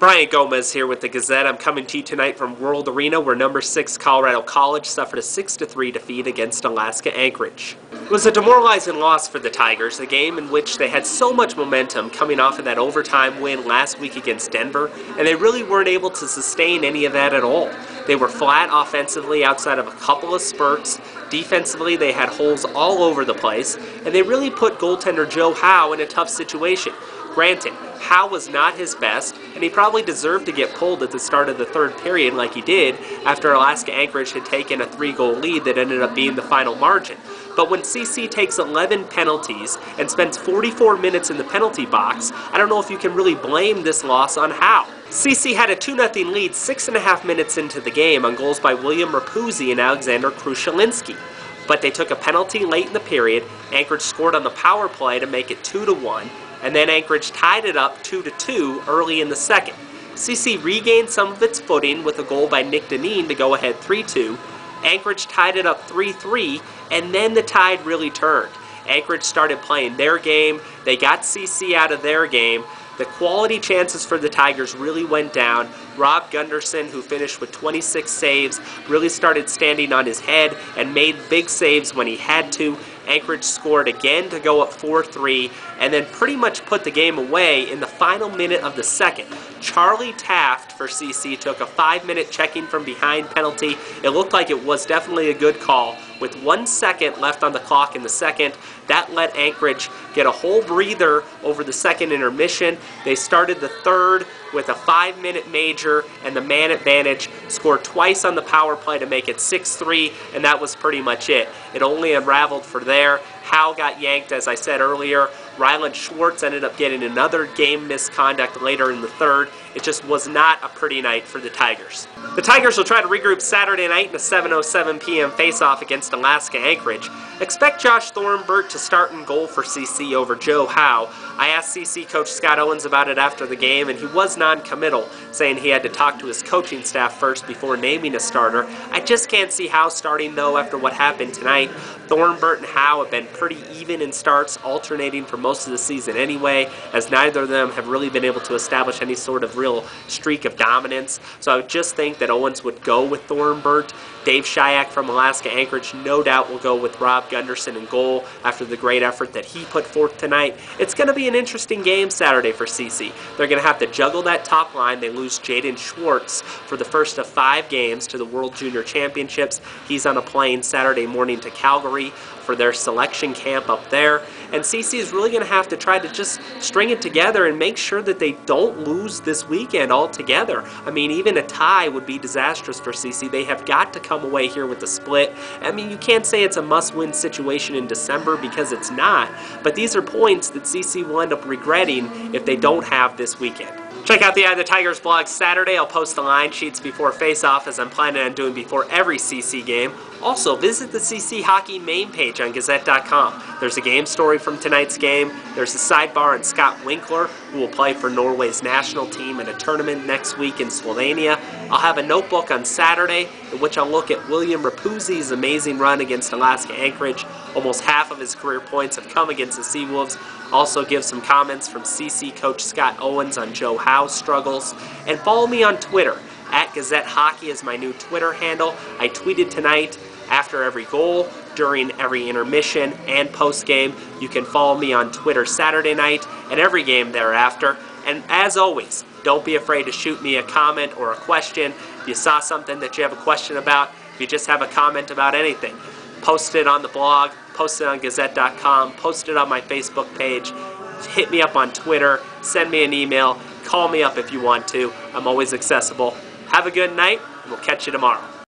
Brian Gomez here with the Gazette. I'm coming to you tonight from World Arena, where number 6 Colorado College suffered a 6-3 defeat against Alaska-Anchorage. It was a demoralizing loss for the Tigers, a game in which they had so much momentum coming off of that overtime win last week against Denver, and they really weren't able to sustain any of that at all. They were flat offensively outside of a couple of spurts. Defensively, they had holes all over the place, and they really put goaltender Joe Howe in a tough situation. Granted, Howe was not his best, and he probably deserved to get pulled at the start of the third period like he did after Alaska-Anchorage had taken a 3-goal lead that ended up being the final margin. But when CC takes 11 penalties and spends 44 minutes in the penalty box, I don't know if you can really blame this loss on Howe. CC had a 2-0 lead 6.5 minutes into the game on goals by William Rapuzzi and Alexander Krushelinski. But they took a penalty late in the period. Anchorage scored on the power play to make it 2-1. And then Anchorage tied it up 2-2 early in the second. CC regained some of its footing with a goal by Nick Deneen to go ahead 3-2. Anchorage tied it up 3-3, and then the tide really turned. Anchorage started playing their game. They got CC out of their game. The quality chances for the Tigers really went down. Rob Gunderson, who finished with 26 saves, really started standing on his head and made big saves when he had to. Anchorage scored again to go up 4-3 and then pretty much put the game away in the final minute of the second. Charlie Taft for CC took a 5-minute checking from behind penalty. It looked like it was definitely a good call. With 1 second left on the clock in the second, that let Anchorage get a whole breather over the second intermission. They started the third with a 5-minute major, and the man advantage scored twice on the power play to make it 6-3, and that was pretty much it. It only unraveled for there. Howe got yanked, as I said earlier. Ryland Schwartz ended up getting another game misconduct later in the third. It just was not a pretty night for the Tigers. The Tigers will try to regroup Saturday night in a 7:07 p.m. face-off against Alaska-Anchorage. Expect Josh Thornburg to start in goal for CC over Joe Howe. I asked CC coach Scott Owens about it after the game, and he was non-committal, saying he had to talk to his coaching staff first before naming a starter. I just can't see Howe starting, though, after what happened tonight. Thornburg and Howe have been pretty even in starts, alternating for most of the season anyway, as neither of them have really been able to establish any sort of real streak of dominance. So I would just think that Owens would go with Thornburg. Dave Shayak from Alaska-Anchorage no doubt will go with Rob Gunderson in goal after the great effort that he put forth tonight. It's going to be an interesting game Saturday for CC. They're going to have to juggle that top line. They lose Jaden Schwartz for the first of 5 games to the World Junior Championships. He's on a plane Saturday morning to Calgary for their selection camp up there. And CC is really going to have to try to just string it together and make sure that they don't lose this weekend altogether. I mean, even a tie would be disastrous for CC. They have got to come away here with the split. I mean, you can't say it's a must-win situation in December because it's not, but these are points that CC will end up regretting if they don't have this weekend. Check out the Eye of the Tigers blog Saturday. I'll post the line sheets before face-off, as I'm planning on doing before every CC game. Also, visit the CC Hockey main page on Gazette.com. There's a game story from tonight's game. There's a sidebar on Scott Winkler, who will play for Norway's national team in a tournament next week in Slovenia. I'll have a notebook on Saturday in which I'll look at William Rapuzzi's amazing run against Alaska-Anchorage. Almost half of his career points have come against the Seawolves. Also give some comments from CC coach Scott Owens on Joe Howe's struggles. And follow me on Twitter. @Gazette Hockey is my new Twitter handle. I tweeted tonight after every goal, during every intermission, and post-game. You can follow me on Twitter Saturday night and every game thereafter. And as always, don't be afraid to shoot me a comment or a question. If you saw something that you have a question about, if you just have a comment about anything, post it on the blog, post it on Gazette.com, post it on my Facebook page, hit me up on Twitter, send me an email, call me up if you want to. I'm always accessible. Have a good night, and we'll catch you tomorrow.